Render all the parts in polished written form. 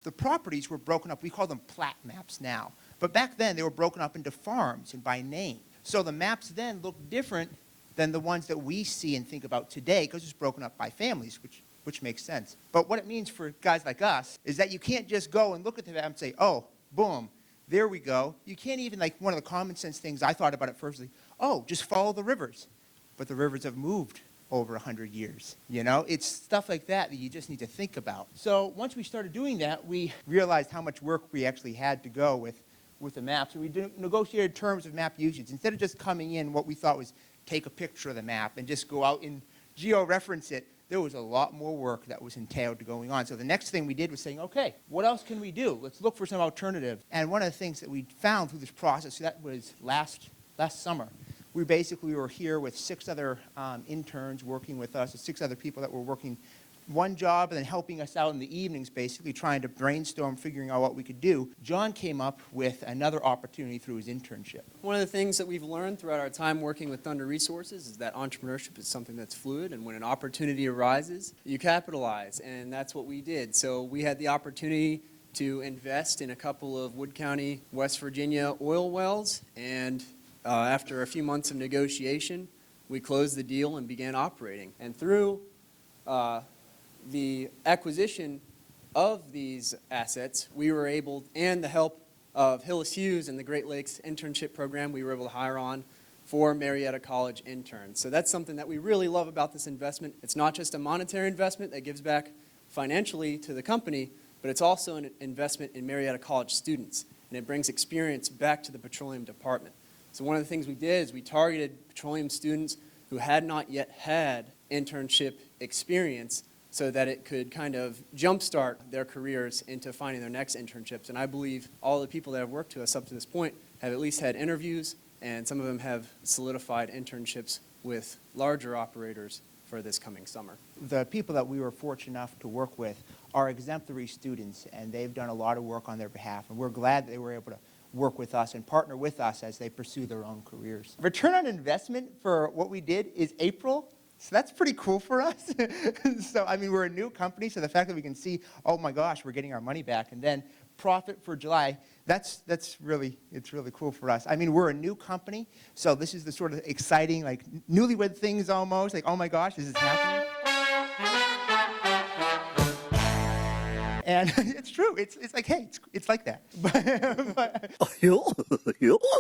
The properties were broken up. We call them plat maps now. But back then, they were broken up into farms and by name. So the maps then looked different than the ones that we see and think about today because it's broken up by families, which makes sense. But what it means for guys like us is that you can't just go and look at the map and say, oh, boom, there we go. You can't even, like one of the common sense things I thought about at first, like, oh, just follow the rivers. But the rivers have moved over 100 years. You know, it's stuff like that that you just need to think about. So once we started doing that, we realized how much work we actually had to go with the maps. So we negotiated terms of map usage. Instead of just coming in, what we thought was take a picture of the map and just go out and geo-reference it, there was a lot more work that was entailed to going on. So the next thing we did was saying, okay, what else can we do? Let's look for some alternatives. And one of the things that we found through this process, that was last summer, we basically were here with 6 other interns working with us, 6 other people that were working one job and then helping us out in the evenings, basically trying to brainstorm, figuring out what we could do. John came up with another opportunity through his internship. One of the things that we've learned throughout our time working with Thunder Resources is that entrepreneurship is something that's fluid, and when an opportunity arises, you capitalize, and that's what we did. So we had the opportunity to invest in a couple of Wood County, West Virginia oil wells, and after a few months of negotiation, we closed the deal and began operating. And through the acquisition of these assets, we were able, and the help of Hillis Hughes and the Great Lakes Internship Program, we were able to hire on 4 Marietta College interns. So that's something that we really love about this investment. It's not just a monetary investment that gives back financially to the company, but it's also an investment in Marietta College students, and it brings experience back to the petroleum department. So one of the things we did is we targeted petroleum students who had not yet had internship experience so that it could kind of jumpstart their careers into finding their next internships. And I believe all the people that have worked to us up to this point have at least had interviews, and some of them have solidified internships with larger operators for this coming summer. The people that we were fortunate enough to work with are exemplary students, and they've done a lot of work on their behalf, and we're glad they were able to work with us and partner with us as they pursue their own careers. Return on investment for what we did is April. So that's pretty cool for us. So, I mean, we're a new company, so the fact that we can see, oh my gosh, we're getting our money back, and then profit for July, it's really cool for us. I mean, we're a new company, so this is the sort of exciting, like, newlywed things almost, like, oh my gosh, this is happening. And it's true. It's like, hey, it's like that. But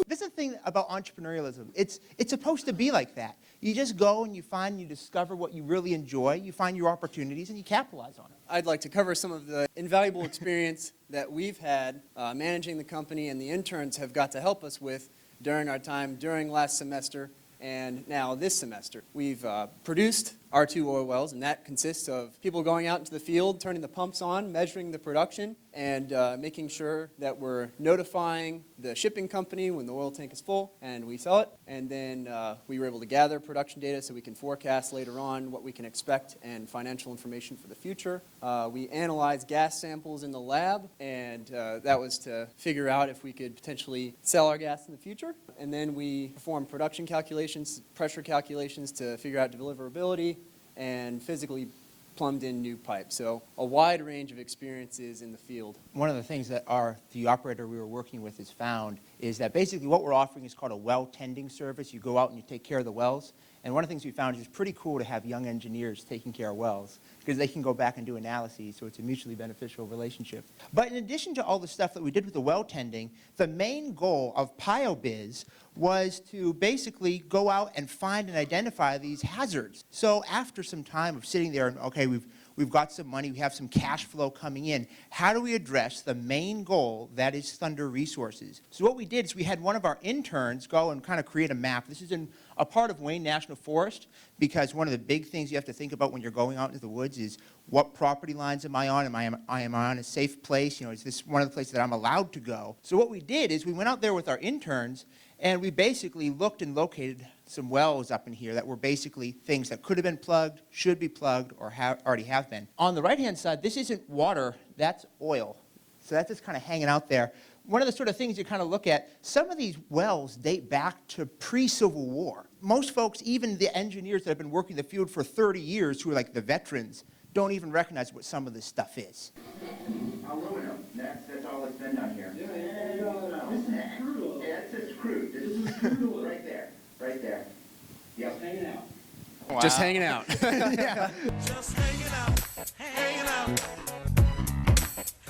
this is the thing about entrepreneurialism. It's supposed to be like that. You just go and you discover what you really enjoy, you find your opportunities, and you capitalize on it. I'd like to cover some of the invaluable experience that we've had managing the company and the interns have got to help us with during our time during last semester and now this semester. We've produced our 2 oil wells, and that consists of people going out into the field, turning the pumps on, measuring the production, and making sure that we're notifying the shipping company when the oil tank is full and we sell it. And then we were able to gather production data so we can forecast later on what we can expect and financial information for the future. We analyzed gas samples in the lab, and that was to figure out if we could potentially sell our gas in the future. And then we performed production calculations, pressure calculations to figure out deliverability, and physically plumbed in new pipes. So a wide range of experiences in the field. One of the things that the operator we were working with has found is that basically what we're offering is called a well tending service. You go out and you take care of the wells. And one of the things we found is it's pretty cool to have young engineers taking care of wells because they can go back and do analyses, so it's a mutually beneficial relationship. But in addition to all the stuff that we did with the well tending, the main goal of PioBiz was to basically go out and find and identify these hazards. So after some time of sitting there and, okay, we've got some money, we have some cash flow coming in, how do we address the main goal, that is Thunder Resources? So what we did is we had one of our interns go and kind of create a map. This is in a part of Wayne National Forest, because one of the big things you have to think about when you're going out into the woods is what property lines am I on? Am I on a safe place? You know, is this one of the places that I'm allowed to go? So what we did is we went out there with our interns, and we basically looked and located some wells up in here that were basically things that could have been plugged, should be plugged, or already have been. On the right-hand side, this isn't water, that's oil. So that's just kind of hanging out there. One of the sort of things you kind of look at, some of these wells date back to pre-Civil War. Most folks, even the engineers that have been working the field for 30 years, who are like the veterans, don't even recognize what some of this stuff is. Aluminum. That's all it's been down here. Yeah, this is crude. Yeah, that's just crude. This is crude. right there. Right there. Yep. Hanging out. Wow. Just hanging out. Yeah. Just hanging out, hanging out,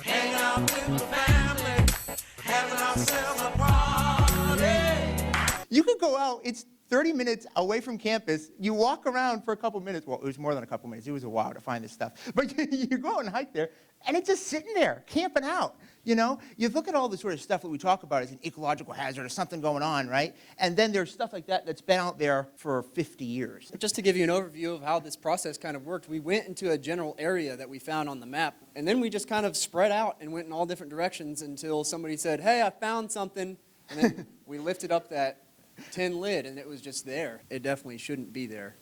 hanging out with the family, having ourselves a party. You could go out, it's 30 minutes away from campus, you walk around for a couple minutes, well, it was more than a couple minutes, it was a while to find this stuff, but you go out and hike there, and it's just sitting there, camping out, you know? You look at all the sort of stuff that we talk about as an ecological hazard or something going on, right? And then there's stuff like that that's been out there for 50 years. Just to give you an overview of how this process kind of worked, we went into a general area that we found on the map, and then we just kind of spread out and went in all different directions until somebody said, hey, I found something, and then we lifted up that tin lid, and it was just there. It definitely shouldn't be there.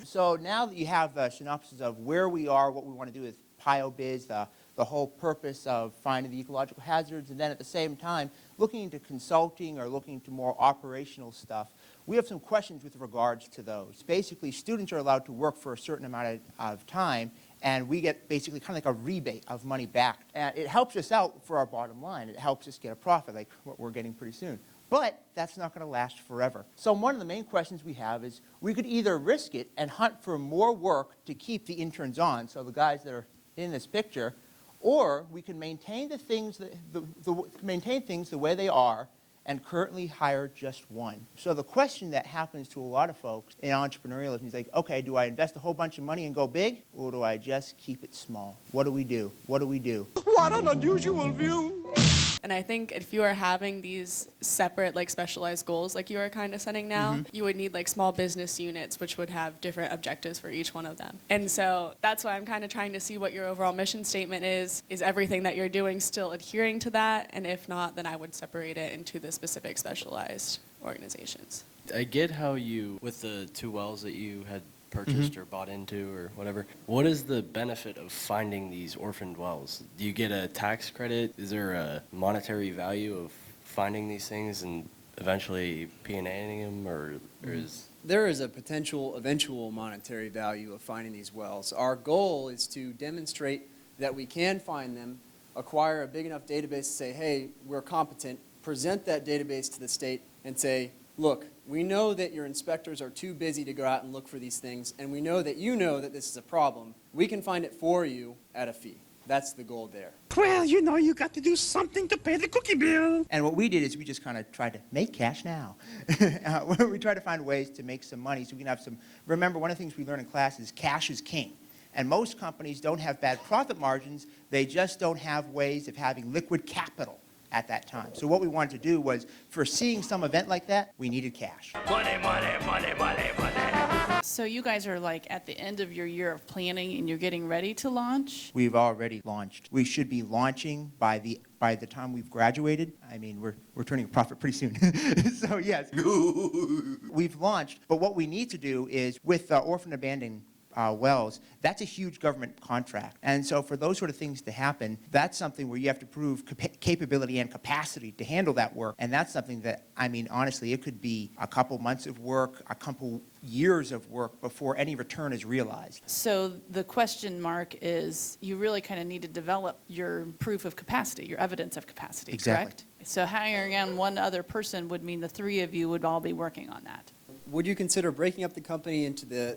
So now that you have the synopsis of where we are, what we want to do with PioBiz, the whole purpose of finding the ecological hazards, and then at the same time looking into consulting or looking into more operational stuff, we have some questions with regards to those. Basically, students are allowed to work for a certain amount of time, and we get basically kind of like a rebate of money back. And it helps us out for our bottom line. It helps us get a profit, like what we're getting pretty soon. But that's not going to last forever. So one of the main questions we have is we could either risk it and hunt for more work to keep the interns on, so the guys that are in this picture, or we can maintain the things maintain things the way they are and currently hire just one. So the question that happens to a lot of folks in entrepreneurialism is like, okay, do I invest a whole bunch of money and go big, or do I just keep it small? What do we do? What do we do? What an unusual view. And I think if you are having these separate, like, specialized goals like you are kind of setting now, you would need like small business units which would have different objectives for each one of them. And so that's why I'm kind of trying to see what your overall mission statement is. Is everything that you're doing still adhering to that? And if not, then I would separate it into the specific specialized organizations. I get how you, with the 2 wells that you had purchased or bought into or whatever, what is the benefit of finding these orphaned wells? Do you get a tax credit? Is there a monetary value of finding these things and eventually P&Aing them, or is... There is a potential eventual monetary value of finding these wells. Our goal is to demonstrate that we can find them, acquire a big enough database to say, hey, we're competent, present that database to the state and say, look, we know that your inspectors are too busy to go out and look for these things, and we know that you know that this is a problem. We can find it for you at a fee. That's the goal there. Well, you know, you got to do something to pay the cookie bill. And what we did is we just kind of tried to make cash now. We tried to find ways to make some money so we can have some. Remember, one of the things we learn in class is cash is king. And most companies don't have bad profit margins. They just don't have ways of having liquid capital at that time. So what we wanted to do was, for seeing some event like that, we needed cash. Money, money, money, money, money. So you guys are like at the end of your year of planning and you're getting ready to launch? We've already launched. We should be launching by the time we've graduated. I mean, we're turning a profit pretty soon. So yes, we've launched. But what we need to do is, with orphan abandoned wells, that's a huge government contract. And so for those sort of things to happen, that's something where you have to prove capability and capacity to handle that work. And that's something that, I mean, honestly, it could be a couple months of work, a couple years of work before any return is realized. So the question mark is you really kind of need to develop your proof of capacity, your evidence of capacity, Exactly. correct? So hiring on one other person would mean the 3 of you would all be working on that. Would you consider breaking up the company into the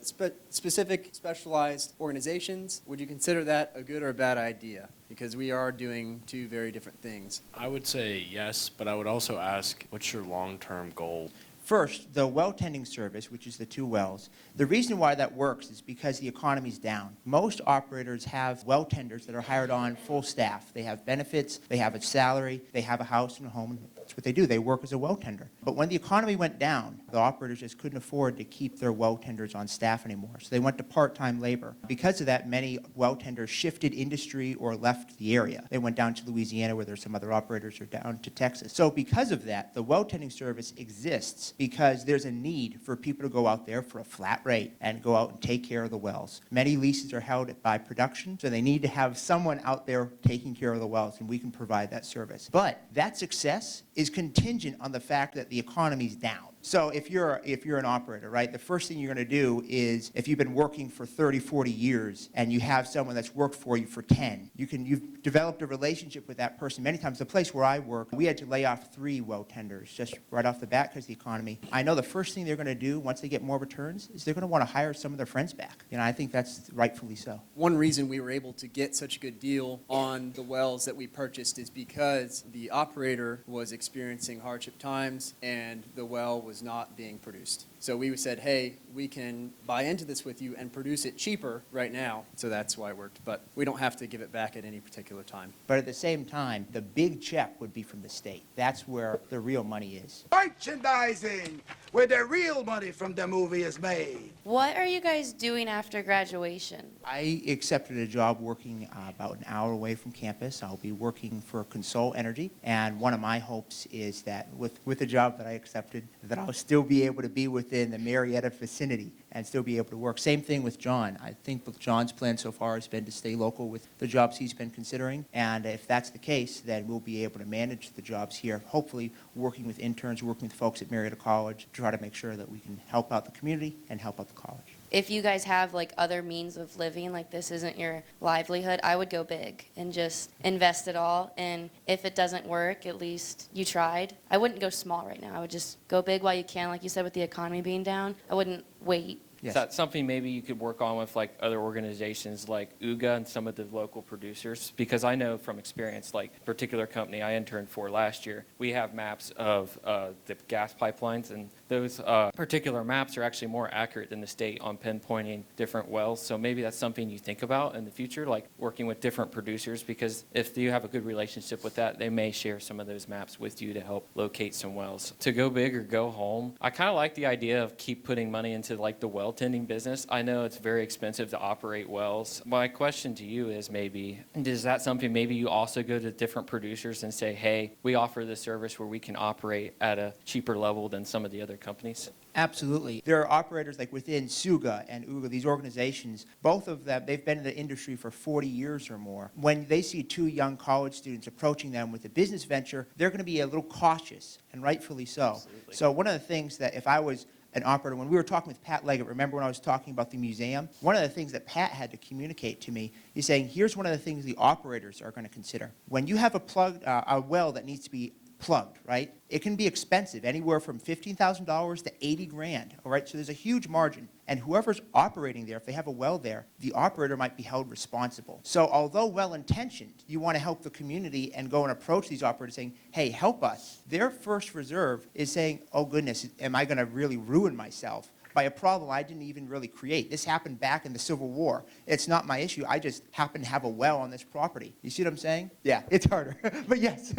specific specialized organizations? Would you consider that a good or a bad idea? Because we are doing 2 very different things. I would say yes, but I would also ask, what's your long-term goal? First, the well tending service, which is the 2 wells, the reason why that works is because the economy's down. Most operators have well tenders that are hired on full staff. They have benefits, they have a salary, they have a house and a home, and that's what they do. They work as a well tender. But when the economy went down, the operators just couldn't afford to keep their well tenders on staff anymore. So they went to part-time labor. Because of that, many well tenders shifted industry or left the area. They went down to Louisiana, where there's some other operators, or down to Texas. So because of that, the well tending service exists because there's a need for people to go out there for a flat rate and go out and take care of the wells. Many leases are held by production, so they need to have someone out there taking care of the wells, and we can provide that service. But that success is contingent on the fact that the economy's down. So if you're an operator, right, the first thing you're going to do is, if you've been working for 30, 40 years and you have someone that's worked for you for 10, you've developed a relationship with that person. Many times, the place where I work, we had to lay off 3 well tenders just right off the bat because of the economy. I know the first thing they're going to do once they get more returns is they're going to want to hire some of their friends back. I think that's rightfully so. One reason we were able to get such a good deal on the wells that we purchased is because the operator was experiencing hardship times and the well was not being produced. So we said, hey, we can buy into this with you and produce it cheaper right now. So that's why it worked. But we don't have to give it back at any particular time. But at the same time, the big check would be from the state. That's where the real money is. Merchandising, where the real money from the movie is made. What are you guys doing after graduation? I accepted a job working about an hour away from campus. I'll be working for Consol Energy, and one of my hopes is that with the job that I accepted, that I'll still be able to be within the Marietta vicinity and still be able to work. Same thing with John. I think with John's plan so far has been to stay local with the jobs he's been considering, and if that's the case, then we'll be able to manage the jobs here, hopefully working with interns, working with folks at Marietta College to try to make sure that we can help out the community and help out the college. If you guys have like other means of living, like this isn't your livelihood, I would go big and just invest it all. And if it doesn't work, at least you tried. I wouldn't go small right now. I would just go big while you can. Like you said, with the economy being down, I wouldn't wait. Yes. Is that something maybe you could work on with like other organizations like UGA and some of the local producers? Because I know from experience, like a particular company I interned for last year, we have maps of the gas pipelines, and those particular maps are actually more accurate than the state on pinpointing different wells. So maybe that's something you think about in the future, like working with different producers, because if you have a good relationship with that, they may share some of those maps with you to help locate some wells. To go big or go home, I kind of like the idea of keep putting money into like the well tending business. I know it's very expensive to operate wells. My question to you is maybe, is that something maybe you also go to different producers and say, hey, we offer this service where we can operate at a cheaper level than some of the other companies? Absolutely. There are operators like within SUGA and UGA, these organizations, both of them, they've been in the industry for 40 years or more. When they see 2 young college students approaching them with a business venture, they're going to be a little cautious, and rightfully so. Absolutely. So one of the things that if I was an operator, when we were talking with Pat Leggett, remember when I was talking about the museum? One of the things that Pat had to communicate to me is saying, here's one of the things the operators are going to consider. When you have a well that needs to be plugged, right? It can be expensive, anywhere from $15,000 to $80,000, all right? So there's a huge margin. And whoever's operating there, if they have a well there, the operator might be held responsible. So although well-intentioned, you want to help the community and go and approach these operators saying, hey, help us. Their first reserve is saying, oh goodness, am I going to really ruin myself by a problem I didn't even really create? This happened back in the Civil War. It's not my issue. I just happen to have a well on this property. You see what I'm saying? Yeah, it's harder, but yes.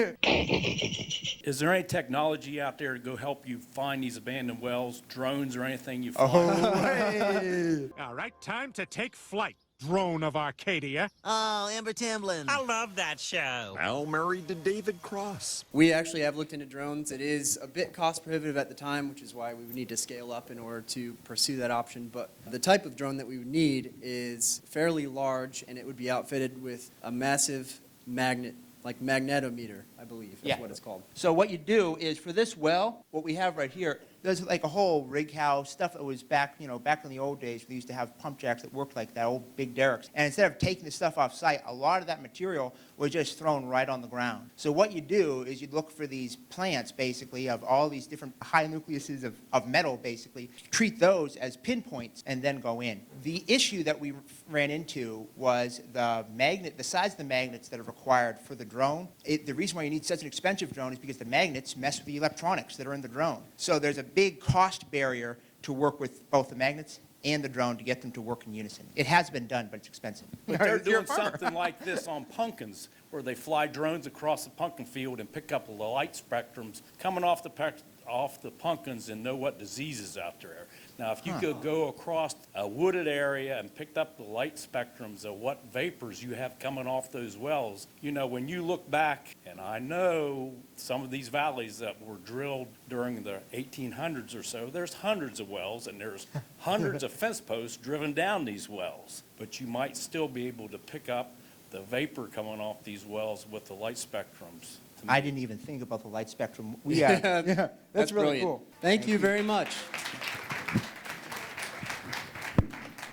Is there any technology out there to go help you find these abandoned wells, drones or anything you find? All right, time to take flight, drone of Arcadia. Oh, Amber Tamblyn. I love that show. Al married to David Cross. We actually have looked into drones. It is a bit cost prohibitive at the time, which is why we would need to scale up in order to pursue that option. But the type of drone that we would need is fairly large, and it would be outfitted with a massive magnet, like magnetometer, I believe is what it's called. So what you do is for this well, what we have right here, there's like a whole rig house, stuff that was back in the old days, we used to have pump jacks that worked like that, old big derricks. And instead of taking the stuff off site, a lot of that material was just thrown right on the ground. So what you do is you look for these plants, basically, of all these different high nucleuses of metal, basically, treat those as pinpoints, and then go in. The issue that we ran into was the size of the magnets that are required for the drone. The reason why you need such an expensive drone is because the magnets mess with the electronics that are in the drone. So there's a big cost barrier to work with both the magnets and the drone to get them to work in unison. It has been done, but it's expensive. But they're doing something like this on pumpkins, where they fly drones across the pumpkin field and pick up the light spectrums coming off the pumpkins and know what diseases out there. Now, if you could go across a wooded area and pick up the light spectrums of what vapors you have coming off those wells, when you look back, and I know some of these valleys that were drilled during the 1800s or so, there's hundreds of wells and there's hundreds of fence posts driven down these wells. But you might still be able to pick up the vapor coming off these wells with the light spectrums. to I me. didn't even think about the light spectrum. Yeah, that's really brilliant. cool. Thank you very much.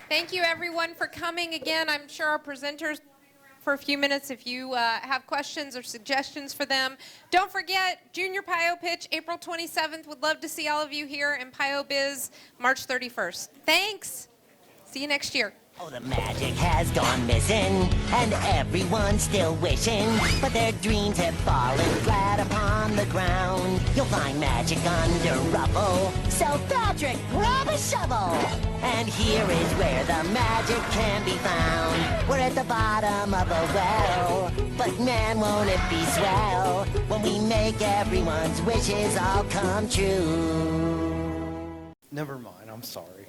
Thank you, everyone, for coming. Again, I'm sure our presenters will hang around for a few minutes if you have questions or suggestions for them. Don't forget, Junior PioPitch, April 27th. Would love to see all of you here, and PioBiz, March 31st. Thanks. See you next year. Oh, the magic has gone missing, and everyone's still wishing, but their dreams have fallen flat upon the ground. You'll find magic under rubble, so Patrick, grab a shovel. And here is where the magic can be found. We're at the bottom of a well, but man, won't it be swell when we make everyone's wishes all come true. Never mind, I'm sorry.